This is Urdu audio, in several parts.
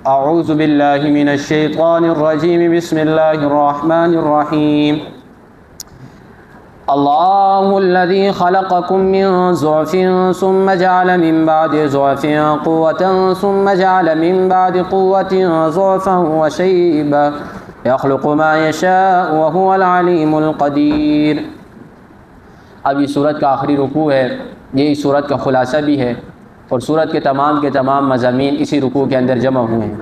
اعوذ باللہ من الشیطان الرجیم بسم اللہ الرحمن الرحیم اللہ الذی خلقکم من ضعف ثم جعل من بعد ضعف قوة ثم جعل من بعد قوة ضعفا وشیبا یخلق ما یشاء وهو العلیم القدیر۔ اب یہ سورت کا آخری رکوع ہے، یہ اس سورت کا خلاصہ بھی ہے، اور سورت کے تمام مضامین اسی رکوع کے اندر جمع ہوئے ہیں۔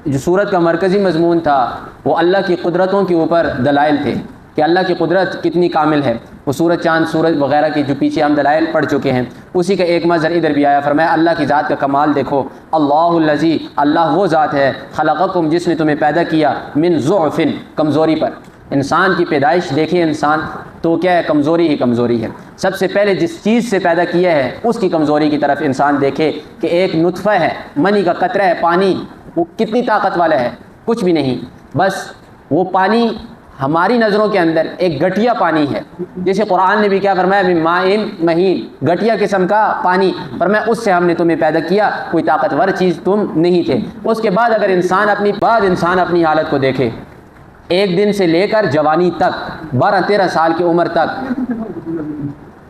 جو سورت کا مرکزی مضمون تھا وہ اللہ کی قدرتوں کے اوپر دلائل تھے کہ اللہ کی قدرت کتنی کامل ہے۔ وہ سورج، چاند، سورج وغیرہ کی جو پیچھے ہم دلائل پڑھ چکے ہیں، اسی کا ایک منظر ادھر بھی آیا۔ فرمایا اللہ کی ذات کا کمال دیکھو، اللہ الذی، اللہ وہ ذات ہے، خلقکم، جس نے تمہیں پیدا کیا، من ضعف، کمزوری پر۔ انسان کی پیدائش دیکھیں انسان تو کیا ہے؟ کمزوری ہی کمزوری ہے۔ سب سے پہلے جس چیز سے پیدا کیا ہے اس کی کمزوری کی طرف انسان دیکھے کہ ایک نطفہ ہے، منی کا قطرہ ہے، پانی، وہ کتنی طاقت والا ہے؟ کچھ بھی نہیں، بس وہ پانی ہماری نظروں کے اندر ایک گٹیا پانی ہے۔ جیسے قرآن نے بھی کیا فرمایا؟ من ماء مہین، گٹیا قسم کا پانی، فرمایا اس سے ہم نے تمہیں پیدا کیا، کوئی طاقتور چیز تم نہیں تھے۔ اس کے بعد اگر انسان اپنی حالت کو دیکھے، ایک دن سے لے کر جوانی تک، 12-13 سال کی عمر تک،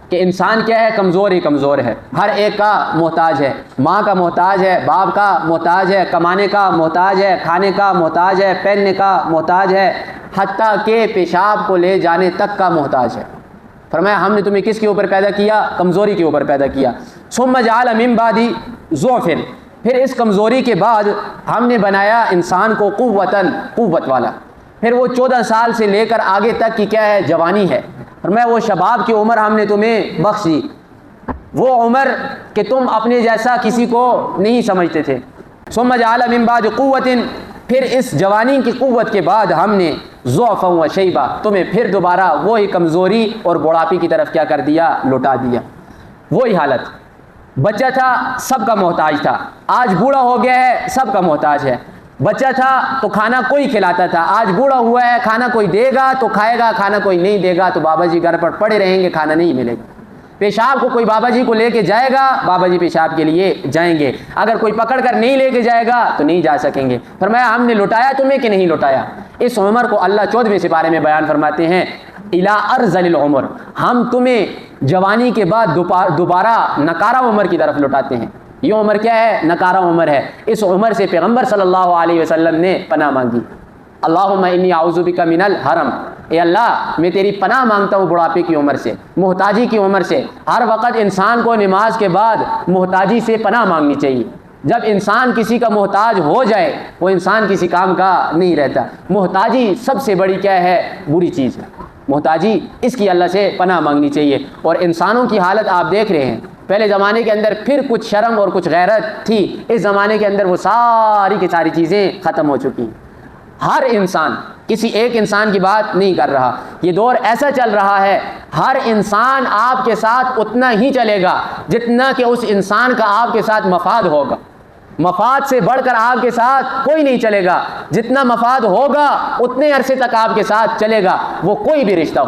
کہ انسان کیا ہے؟ کمزور ہی کمزور ہے، ہر ایک کا محتاج ہے، ماں کا محتاج ہے، باپ کا محتاج ہے، کمانے کا محتاج ہے، کھانے کا محتاج ہے، پہننے کا محتاج ہے، حتیٰ کہ پیشاب کو لے جانے تک کا محتاج ہے۔ فرمایا ہم نے تمہیں کس کے اوپر پیدا کیا؟ کمزوری کے اوپر پیدا کیا۔ ثم جعل من بعد ضعف، پھر اس کمزوری کے بعد ہم نے بنایا انسان کو قوت والا۔ پھر وہ 14 سال سے لے کر آگے تک کی کیا ہے؟ جوانی ہے۔ فرمایا وہ شباب کی عمر ہم نے تمہیں بخشی، وہ عمر کہ تم اپنے جیسا کسی کو نہیں سمجھتے تھے۔ ثم جعل من بعد قوت، پھر اس جوانی کی قوت کے بعد ہم نے ضعفا و شیبا، تمہیں پھر دوبارہ وہی کمزوری اور بڑھاپے کی طرف کیا کر دیا؟ لوٹا دیا۔ وہی حالت، بچہ تھا سب کا محتاج تھا، آج بوڑھا ہو گیا ہے سب کا محتاج ہے۔ بچہ تھا تو کھانا کوئی کھلاتا تھا، آج بوڑھا ہوا ہے، کھانا کوئی دے گا تو کھائے گا، کھانا کوئی نہیں دے گا تو بابا جی گھر پر پڑے رہیں گے، کھانا نہیں ملے گا۔ پیشاب کو کوئی بابا جی کو لے کے جائے گا، بابا جی پیشاب کے لیے جائیں گے، اگر کوئی پکڑ کر نہیں لے کے جائے گا تو نہیں جا سکیں گے۔ فرمایا ہم نے لوٹایا تمہیں کہ نہیں لوٹایا؟ اس عمر کو اللہ 14ویں سپارے میں بیان فرماتے ہیں، الی ارذل العمر، ہم تمہیں جوانی کے بعد دوبارہ نکارہ عمر کی طرف لوٹاتے ہیں۔ یہ عمر کیا ہے؟ نکارہ عمر ہے۔ اس عمر سے پیغمبر صلی اللہ علیہ وسلم نے پناہ مانگی، اللہم انی اعوذ بک من الحرم، اے اللہ میں تیری پناہ مانگتا ہوں بڑھاپے کی عمر سے، محتاجی کی عمر سے۔ ہر وقت انسان کو نماز کے بعد محتاجی سے پناہ مانگنی چاہیے۔ جب انسان کسی کا محتاج ہو جائے وہ انسان کسی کام کا نہیں رہتا۔ محتاجی سب سے بڑی کیا ہے؟ بری چیز ہے محتاجی، اس کی اللہ سے پناہ مانگنی چاہیے۔ اور انسانوں کی حالت آپ دیکھ رہے ہیں، پہلے زمانے کے اندر پھر کچھ شرم اور کچھ غیرت تھی، اس زمانے کے اندر وہ ساری کی ساری چیزیں ختم ہو چکی ہیں۔ ہر انسان، کسی ایک انسان کی بات نہیں کر رہا، یہ دور ایسا چل رہا ہے ہر انسان آپ کے ساتھ اتنا ہی چلے گا جتنا کہ اس انسان کا آپ کے ساتھ مفاد ہوگا۔ مفاد سے بڑھ کر آپ کے ساتھ کوئی نہیں چلے گا، جتنا مفاد ہوگا اتنے عرصے تک آپ کے ساتھ چلے گا، وہ کوئی بھی رشتہ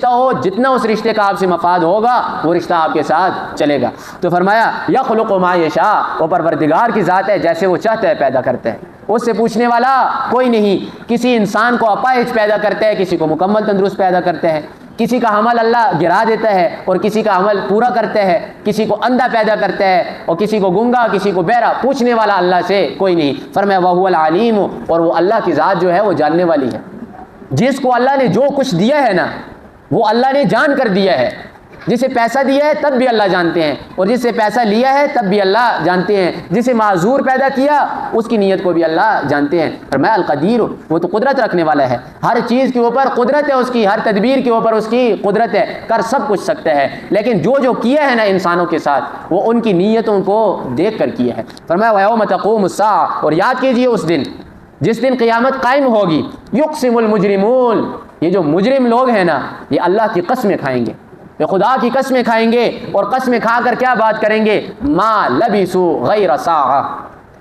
ہو، جتنا اس رشتے کا آپ سے مفاد ہوگا وہ رشتہ آپ کے ساتھ چلے گا۔ تو فرمایا یخلق ما یشاء، وہ پروردگار کی ذات ہے، جیسے وہ چاہتا ہے پیدا کرتا ہے، اس سے پوچھنے والا کوئی نہیں۔ کسی انسان کو اپاہج پیدا کرتا ہے، کسی کو مکمل تندرست پیدا کرتا ہے، کسی کا عمل اللہ گرا دیتا ہے اور کسی کا عمل پورا کرتا ہے، کسی کو اندھا پیدا کرتا ہے اور کسی کو گنگا، کسی کو بہرا، پوچھنے والا اللہ سے کوئی نہیں۔ فرمایا وَهُوَ الْعَلِيمُ، اور وہ اللہ کی ذات جو ہے وہ جاننے والی ہے۔ جس کو اللہ نے جو کچھ دیا ہے نا وہ اللہ نے جان کر دیا ہے۔ جسے پیسہ دیا ہے تب بھی اللہ جانتے ہیں، اور جس سے پیسہ لیا ہے تب بھی اللہ جانتے ہیں۔ جسے معذور پیدا کیا اس کی نیت کو بھی اللہ جانتے ہیں۔ فرمایا القدیر، وہ تو قدرت رکھنے والا ہے، ہر چیز کے اوپر قدرت ہے اس کی، ہر تدبیر کے اوپر اس کی قدرت ہے، کر سب کچھ سکتا ہے۔ لیکن جو کیا ہے نا انسانوں کے ساتھ وہ ان کی نیتوں کو دیکھ کر کیا ہے۔ فرمایا وَيَوْمَ تَقُومُ السَّاعَةُ، اور یاد کیجئے اس دن جس دن قیامت قائم ہوگی، یقسم المجرمون، یہ جو مجرم لوگ ہیں نا یہ اللہ کی قسمیں کھائیں گے، یہ خدا کی قسمیں کھائیں گے، اور قسمیں کھا کر کیا بات کریں گے؟ ما لبثوا غیر ساعہ،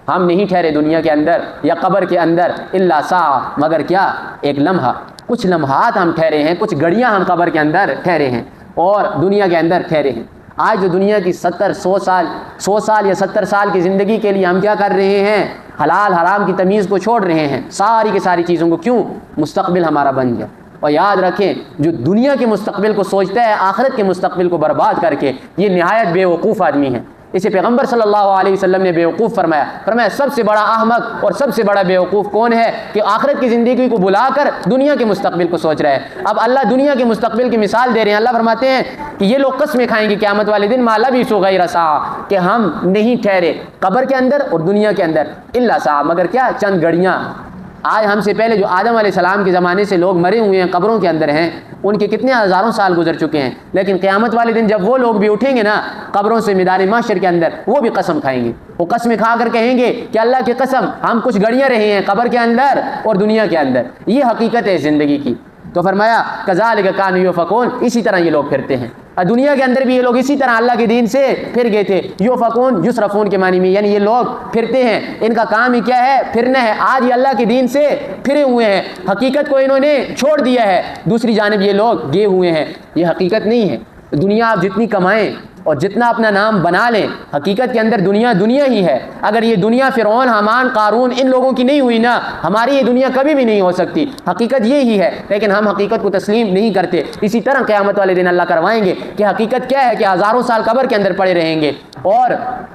ہم نہیں ٹھہرے دنیا کے اندر یا قبر کے اندر الا ساعہ، مگر کیا؟ ایک لمحہ، کچھ لمحات ہم ٹھہرے ہیں، کچھ گھڑیاں ہم قبر کے اندر ٹھہرے ہیں۔ اور دنیا کے اندر ٹھہرے ہیں۔ آج جو دنیا کی 100 سال یا 70 سال کی زندگی کے لیے ہم کیا کر رہے ہیں؟ حلال حرام کی تمیز کو چھوڑ رہے ہیں، ساری کی ساری چیزوں کو۔ کیوں؟ مستقبل ہمارا بن گیا۔ اور یاد رکھیں، جو دنیا کے مستقبل کو سوچتا ہے آخرت کے مستقبل کو برباد کر کے، یہ نہایت بے وقوف آدمی ہے۔ اسے پیغمبر صلی اللہ علیہ وسلم نے بیوقوف فرمایا سب سے بڑا احمق اور سب سے بڑا بیوقوف کون ہے کہ آخرت کی زندگی کو بلا کر دنیا کے مستقبل کو سوچ رہا ہے۔ اب اللہ دنیا کے مستقبل کی مثال دے رہے ہیں۔ اللہ فرماتے ہیں کہ یہ لوگ قسمیں کھائیں گے قیامت والے دن، ما لبثوا غیر ساعۃ، کہ ہم نہیں ٹھہرے قبر کے اندر اور دنیا کے اندر الا ساعۃ، مگر کیا؟ چند گھڑیاں۔ آج ہم سے پہلے جو آدم علیہ السلام کے زمانے سے لوگ مرے ہوئے ہیں، قبروں کے اندر ہیں، ان کے کتنے ہزاروں سال گزر چکے ہیں، لیکن قیامت والے دن جب وہ لوگ بھی اٹھیں گے نا قبروں سے میدان محشر کے اندر، وہ بھی قسم کھائیں گے۔ وہ قسمیں کھا کر کہیں گے کہ اللہ کی قسم ہم کچھ گھڑیاں رہے ہیں قبر کے اندر اور دنیا کے اندر۔ یہ حقیقت ہے زندگی کی۔ تو فرمایا کذالک کانوا یؤفکون، اسی طرح یہ لوگ پھرتے ہیں۔ اور دنیا کے اندر بھی یہ لوگ اسی طرح اللہ کے دین سے پھر گئے تھے۔ یؤفکون یصرفون کے معنی میں، یعنی یہ لوگ پھرتے ہیں، ان کا کام ہی کیا ہے؟ پھرنا ہے۔ آج یہ اللہ کے دین سے پھرے ہوئے ہیں، حقیقت کو انہوں نے چھوڑ دیا ہے، دوسری جانب یہ لوگ گئے ہوئے ہیں۔ یہ حقیقت نہیں ہے۔ دنیا آپ جتنی کمائیں اور جتنا اپنا نام بنا لیں، حقیقت کے اندر دنیا ہی ہے۔ اگر یہ دنیا فرعون، حامان، قارون ان لوگوں کی نہیں ہوئی نا، ہماری یہ دنیا کبھی بھی نہیں ہو سکتی۔ حقیقت یہی ہے، لیکن ہم حقیقت کو تسلیم نہیں کرتے۔ اسی طرح قیامت والے دن اللہ کروائیں گے کہ حقیقت کیا ہے کہ ہزاروں سال قبر کے اندر پڑے رہیں گے اور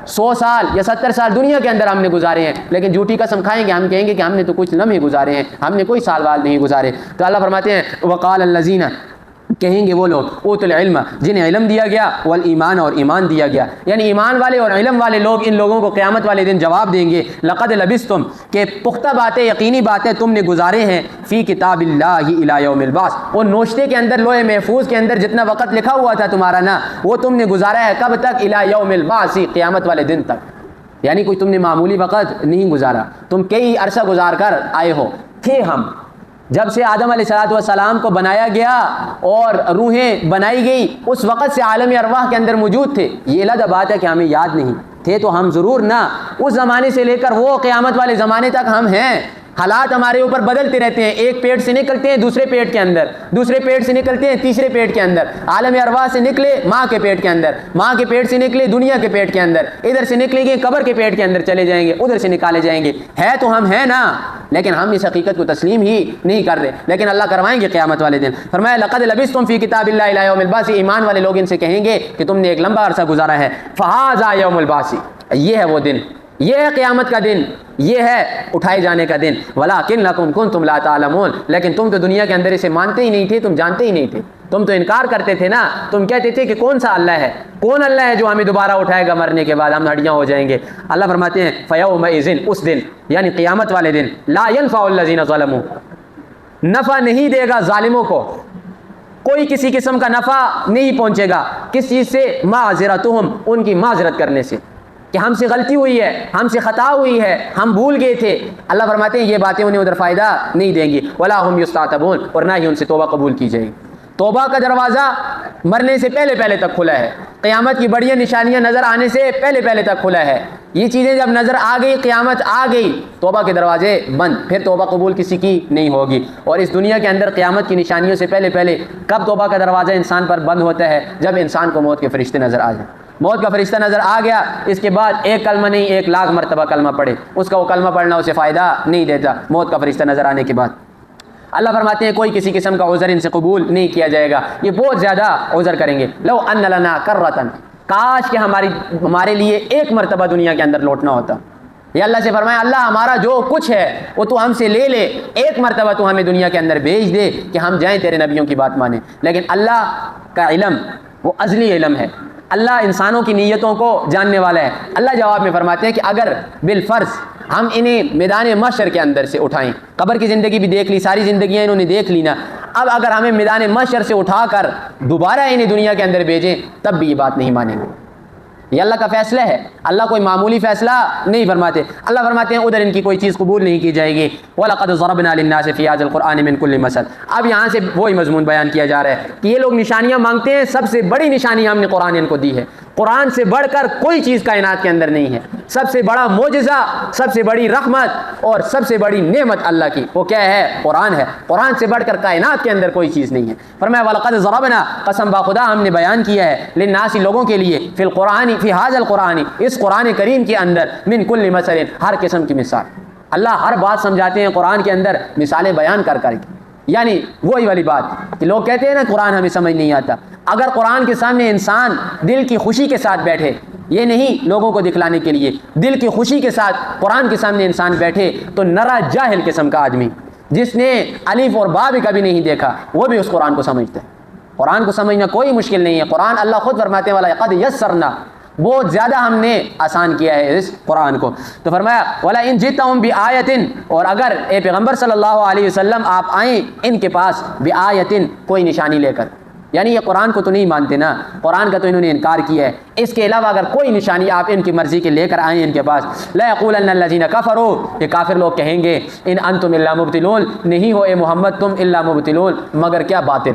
100 سال یا 70 سال دنیا کے اندر ہم نے گزارے ہیں، لیکن جھوٹی قسم کھائیں گے، ہم کہیں گے کہ ہم نے تو کچھ لمحے گزارے ہیں، ہم نے کوئی سال وال نہیں گزارے۔ تو اللہ فرماتے ہیں وقال الذین، کہیں گے وہ لوگ اوت العلم، جنہیں علم دیا گیا، والایمان، اور ایمان دیا گیا، یعنی ایمان والے اور علم والے لوگ ان لوگوں کو قیامت والے دن جواب دیں گے لقد لبثتم، کہ پختہ باتیں، یقینی باتیں تم نے گزارے ہیں، فی کتاب اللہ الی یوم البعث، وہ نوشتے کے اندر، لوح محفوظ کے اندر جتنا وقت لکھا ہوا تھا تمہارا نا، وہ تم نے گزارا ہے کب تک؟ الی یوم البعث، قیامت والے دن تک۔ یعنی کوئی تم نے معمولی وقت نہیں گزارا، تم کئی عرصہ گزار کر آئے ہو۔ تھے ہم جب سے آدم علیہ السلام کو بنایا گیا اور روحیں بنائی گئی، اس وقت سے عالم ارواح کے اندر موجود تھے۔ یہ الگ بات ہے کہ ہمیں یاد نہیں تھے، تو ہم ضرور نا اس زمانے سے لے کر وہ قیامت والے زمانے تک ہم ہیں۔ حالات ہمارے اوپر بدلتے رہتے ہیں، ایک پیٹ سے نکلتے ہیں دوسرے پیٹ کے اندر، دوسرے پیٹ سے نکلتے ہیں تیسرے پیٹ کے اندر، عالم ارواح سے نکلے ماں کے پیٹ کے اندر، ماں کے پیٹ سے نکلے دنیا کے پیٹ کے اندر، ادھر سے نکلیں گے قبر کے پیٹ کے اندر چلے جائیں گے، ادھر سے نکالے جائیں گے۔ ہے تو ہم ہیں نا، لیکن ہم اس حقیقت کو تسلیم ہی نہیں کر رہے، لیکن اللہ کروائیں گے قیامت والے دن۔ فرمایا لقد لبثتم فی کتاب اللہ الی یوم البعث، ایمان والے لوگ ان سے کہیں گے کہ تم نے ایک لمبا عرصہ گزارا ہے۔ فہذا یوم البعث، یہ ہے وہ دن، یہ ہے قیامت کا دن، یہ ہے اٹھائے جانے کا دن۔ ولکنکم کنتم لا تعلمون، لیکن تم تو دنیا کے اندر اسے مانتے ہی نہیں تھے، تم جانتے ہی نہیں تھے، تم تو انکار کرتے تھے نا، تم کہتے تھے کہ کون سا اللہ ہے، کون اللہ ہے جو ہمیں دوبارہ اٹھائے گا مرنے کے بعد، ہم ہڈیاں ہو جائیں گے۔ اللہ فرماتے ہیں فیومئذ، اس دن یعنی قیامت والے دن، لا ینفع الذین ظلموا، نفع نہیں دے گا ظالموں کو، کوئی کسی قسم کا نفع نہیں پہنچے گا، کس چیز سے؟ معذرتہم، ان کی معذرت کرنے سے، کہ ہم سے غلطی ہوئی ہے، ہم سے خطا ہوئی ہے، ہم بھول گئے تھے۔ اللہ فرماتے ہیں یہ باتیں انہیں ادھر فائدہ نہیں دیں گی۔ ولا ہم یستعتبون، اور نہ ہی ان سے توبہ قبول کی جائے گی۔ توبہ کا دروازہ مرنے سے پہلے پہلے تک کھلا ہے، قیامت کی بڑی نشانیاں نظر آنے سے پہلے پہلے تک کھلا ہے۔ یہ چیزیں جب نظر آ گئی، قیامت آ گئی، توبہ کے دروازے بند، پھر توبہ قبول کسی کی نہیں ہوگی۔ اور اس دنیا کے اندر قیامت کی نشانیوں سے پہلے پہلے کب توبہ کا دروازہ انسان پر بند ہوتا ہے؟ جب انسان کو موت کے فرشتے نظر آ جائیں۔ موت کا فرشتہ نظر آ گیا، اس کے بعد ایک کلمہ نہیں 1,00,000 مرتبہ کلمہ پڑھے، اس کا وہ کلمہ پڑھنا اسے فائدہ نہیں دیتا موت کا فرشتہ نظر آنے کے بعد۔ اللہ فرماتے ہیں کوئی کسی قسم کا عذر ان سے قبول نہیں کیا جائے گا، یہ بہت زیادہ عذر کریں گے۔ لو ان لنا کرۃ، کاش کہ ہمارے لیے ایک مرتبہ دنیا کے اندر لوٹنا ہوتا۔ یہ اللہ سے فرمایا اللہ ہمارا جو کچھ ہے وہ تو ہم سے لے لے، ایک مرتبہ تو ہمیں دنیا کے اندر بھیج دے کہ ہم جائیں تیرے نبیوں کی بات مانیں۔ لیکن اللہ کا علم وہ ازلی علم ہے، اللہ انسانوں کی نیتوں کو جاننے والا ہے۔ اللہ جواب میں فرماتے ہیں کہ اگر بالفرض ہم انہیں میدان محشر کے اندر سے اٹھائیں، قبر کی زندگی بھی دیکھ لی، ساری زندگیاں انہوں نے دیکھ لی نا، اب اگر ہمیں میدان محشر سے اٹھا کر دوبارہ انہیں دنیا کے اندر بھیجیں تب بھی یہ بات نہیں مانیں گے۔ یہ اللہ کا فیصلہ ہے، اللہ کوئی معمولی فیصلہ نہیں فرماتے۔ اللہ فرماتے ہیں ادھر ان کی کوئی چیز قبول نہیں کی جائے گی۔ وَلَقَدْ ضَرَبْنَا لِلنَّاسِ فِي هَذَا الْقُرْآنِ مِنْ كُلِّ مَثَلٍ، اب یہاں سے وہی مضمون بیان کیا جا رہا ہے کہ یہ لوگ نشانیاں مانگتے ہیں، سب سے بڑی نشانی ہم نے قرآن ان کو دی ہے۔ قرآن سے بڑھ کر کوئی چیز کائنات کے اندر نہیں ہے. سب سے بڑا معجزہ، سب سے بڑی رحمت اور سب سے بڑی نعمت اللہ کی وہ کیا ہے؟ قرآن ہے. قرآن سے بڑھ کر کائنات کے اندر کوئی چیز نہیں ہے. فرمایا وَلَقَدْ ضَرَبْنَا، قسم باخدا ہم نے بیان کیا ہے، للناس لوگوں کے لیے، فی القرآن، فی ھذا القرآن، اس قرآن کریم کے اندر، من کل مثل، ہر قسم کی مثال. اللہ ہر بات سمجھاتے ہیں قرآن کے اندر مثالیں بیان کر کر کے. یعنی وہی والی بات کہ لوگ کہتے ہیں نا قرآن ہمیں سمجھ نہیں آتا. اگر قرآن کے سامنے انسان دل کی خوشی کے ساتھ بیٹھے، یہ نہیں لوگوں کو دکھلانے کے لیے، دل کی خوشی کے ساتھ قرآن کے سامنے انسان بیٹھے تو نرا جاہل قسم کا آدمی جس نے الف اور با بھی کبھی نہیں دیکھا وہ بھی اس قرآن کو سمجھتا ہے. قرآن کو سمجھنا کوئی مشکل نہیں ہے. قرآن اللہ خود فرماتے والا قد یسرنا، بہت زیادہ ہم نے آسان کیا ہے اس قرآن کو. تو فرمایا ولا ان جئتہم بآیۃ، اور اگر اے پیغمبر صلی اللہ علیہ وسلم آپ آئیں ان کے پاس بآیۃ، کوئی نشانی لے کر، یعنی یہ قرآن کو تو نہیں مانتے نا، قرآن کا تو انہوں نے انکار کیا ہے. اس کے علاوہ اگر کوئی نشانی آپ ان کی مرضی کے لے کر آئیں ان کے پاس، لا یقولن الذین کفروا، یہ کافر لوگ کہیں گے، ان انتم الا مبتلون، نہیں ہو اے محمد تم الا مبتلون، مگر کیا؟ باطل.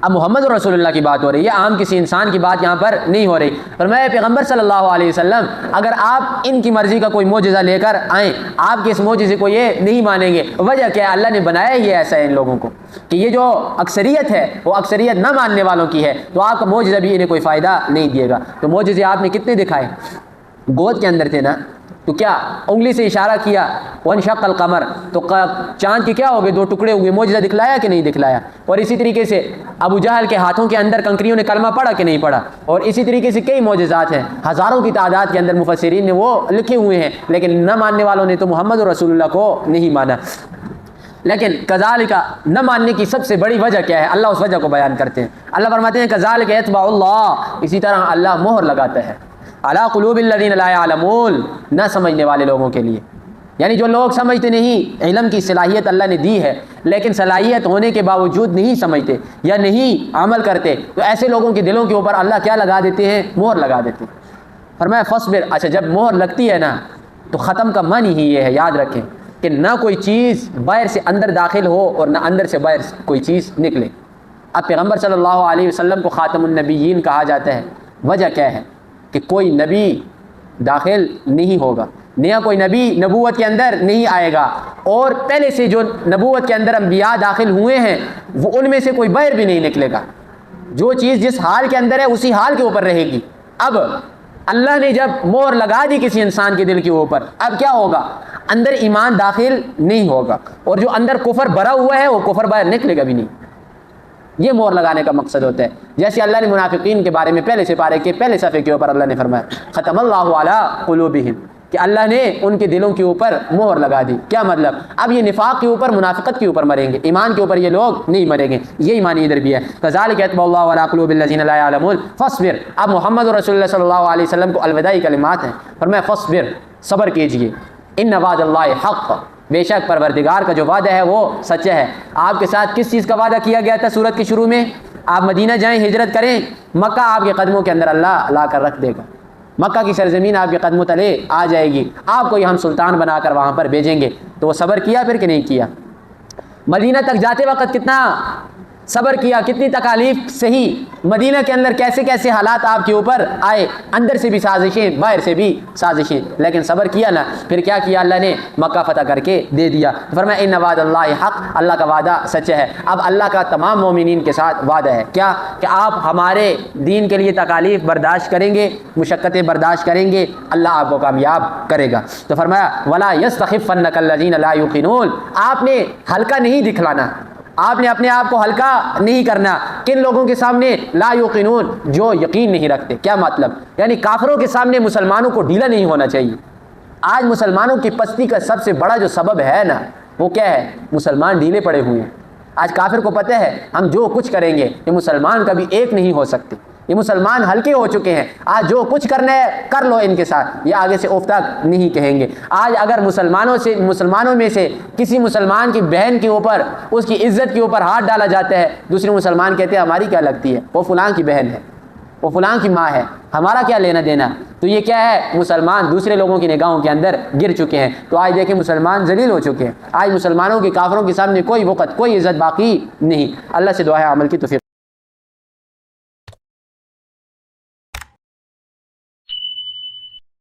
اب محمد رسول اللہ کی بات ہو رہی ہے، عام کسی انسان کی بات یہاں پر نہیں ہو رہی. فرمایا پیغمبر صلی اللہ علیہ وسلم اگر آپ ان کی مرضی کا کوئی معجزہ لے کر آئیں، آپ کے اس معجزے کو یہ نہیں مانیں گے. وجہ کیا ہے؟ اللہ نے بنایا یہ ایسا ہے ان لوگوں کو کہ یہ جو اکثریت ہے وہ اکثریت نہ ماننے والوں کی ہے، تو آپ کا معجزہ بھی انہیں کوئی فائدہ نہیں دے گا. تو معجزے آپ نے کتنے دکھائے؟ گود کے اندر تھے نا، تو کیا انگلی سے اشارہ کیا، وانشق القمر، تو چاند کے کیا ہو گئے؟ دو ٹکڑے ہوئے. معجزہ دکھلایا کہ نہیں دکھلایا؟ اور اسی طریقے سے ابو جہل کے ہاتھوں کے اندر کنکریوں نے کلمہ پڑھا کہ نہیں پڑھا؟ اور اسی طریقے سے کئی معجزات ہیں، ہزاروں کی تعداد کے اندر مفسرین نے وہ لکھے ہوئے ہیں، لیکن نہ ماننے والوں نے تو محمد رسول اللہ کو نہیں مانا. لیکن کذالک، نہ ماننے کی سب سے بڑی وجہ کیا ہے؟ اللہ اس وجہ کو بیان کرتے ہیں. اللہ فرماتے ہیں کذالک یطبع اللہ، اسی طرح اللہ مہر لگاتا ہے علی قلوب الذین لا یعلمون، نہ سمجھنے والے لوگوں کے لیے. یعنی جو لوگ سمجھتے نہیں، علم کی صلاحیت اللہ نے دی ہے لیکن صلاحیت ہونے کے باوجود نہیں سمجھتے یا نہیں عمل کرتے، تو ایسے لوگوں کے دلوں کے اوپر اللہ کیا لگا دیتے ہیں؟ مہر لگا دیتے ہیں. فرمایا فصبر، اچھا جب مہر لگتی ہے نا تو ختم کا معنی ہی یہ ہے، یاد رکھیں کہ نہ کوئی چیز باہر سے اندر داخل ہو اور نہ اندر سے باہر کوئی چیز نکلے. اب پیغمبر صلی اللہ علیہ وسلم کو خاتم النبیین کہا جاتا ہے. وجہ کیا ہے؟ کہ کوئی نبی داخل نہیں ہوگا، نیا کوئی نبی نبوت کے اندر نہیں آئے گا، اور پہلے سے جو نبوت کے اندر انبیاء داخل ہوئے ہیں وہ ان میں سے کوئی باہر بھی نہیں نکلے گا. جو چیز جس حال کے اندر ہے اسی حال کے اوپر رہے گی. اب اللہ نے جب مہر لگا دی کسی انسان کے دل کے اوپر، اب کیا ہوگا؟ اندر ایمان داخل نہیں ہوگا، اور جو اندر کفر بھرا ہوا ہے وہ کفر باہر نکلے گا بھی نہیں. یہ مہر لگانے کا مقصد ہوتا ہے. جیسے اللہ نے منافقین کے بارے میں پہلے سے پارے کے پہلے صفحے کے اوپر اللہ نے فرمایا ختم اللہ علی قلوبہم، کہ اللہ نے ان کے دلوں کے اوپر مہر لگا دی. کیا مطلب؟ اب یہ نفاق کے اوپر، منافقت کے اوپر مریں گے، ایمان کے اوپر یہ لوگ نہیں مریں گے. یہی معنی ادھر بھی ہے کذالک یطبع اللہ علی قلوب الذین لا یعلمون فاصبر. اب محمد رسول اللہ صلی اللہ علیہ وسلم کو الوداعی کلمات ہیں. فرمایا فاصبر، صبر کیجئے، ان وعد اللہ حق، بے شک پروردگار کا جو وعدہ ہے وہ سچا ہے. آپ کے ساتھ کس چیز کا وعدہ کیا گیا تھا سورت کے شروع میں؟ آپ مدینہ جائیں، ہجرت کریں، مکہ آپ کے قدموں کے اندر اللہ لا کر رکھ دے گا. مکہ کی سرزمین آپ کے قدموں تلے آ جائے گی، آپ کو یہ ہم سلطان بنا کر وہاں پر بھیجیں گے. تو وہ صبر کیا پھر کہ نہیں کیا؟ مدینہ تک جاتے وقت کتنا صبر کیا، کتنی تکالیف سہی، مدینہ کے اندر کیسے کیسے حالات آپ کے اوپر آئے، اندر سے بھی سازشیں باہر سے بھی سازشیں، لیکن صبر کیا نا. پھر کیا کیا؟ اللہ نے مکہ فتح کر کے دے دیا. فرمایا ان وعد اللہ حق، اللہ کا وعدہ سچا ہے. اب اللہ کا تمام مومنین کے ساتھ وعدہ ہے کیا؟ کہ آپ ہمارے دین کے لیے تکالیف برداشت کریں گے، مشقتیں برداشت کریں گے، اللہ آپ کو کامیاب کرے گا. تو فرمایا ولا یستخفنک الذین لا یوقنون، آپ نے ہلکا نہیں دکھلانا، آپ نے اپنے آپ کو ہلکا نہیں کرنا. کن لوگوں کے سامنے؟ لا یوقنون، جو یقین نہیں رکھتے. کیا مطلب؟ یعنی کافروں کے سامنے مسلمانوں کو ڈھیلا نہیں ہونا چاہیے. آج مسلمانوں کی پستی کا سب سے بڑا جو سبب ہے نا وہ کیا ہے؟ مسلمان ڈھیلے پڑے ہوئے ہیں. آج کافر کو پتہ ہے ہم جو کچھ کریں گے یہ مسلمان کبھی ایک نہیں ہو سکتے، یہ مسلمان ہلکے ہو چکے ہیں. آج جو کچھ کرنا ہے کر لو ان کے ساتھ، یہ آگے سے اف تک نہیں کہیں گے. آج اگر مسلمانوں میں سے کسی مسلمان کی بہن کے اوپر، اس کی عزت کے اوپر ہاتھ ڈالا جاتا ہے، دوسرے مسلمان کہتے ہیں ہماری کیا لگتی ہے، وہ فلاں کی بہن ہے، وہ فلاں کی ماں ہے، ہمارا کیا لینا دینا. تو یہ کیا ہے؟ مسلمان دوسرے لوگوں کی نگاہوں کے اندر گر چکے ہیں. تو آج دیکھیں مسلمان ذلیل ہو چکے ہیں. آج مسلمانوں کے کافروں کے سامنے کوئی وقت، کوئی عزت باقی نہیں. اللہ سے دعا ہے عمل کی توفیق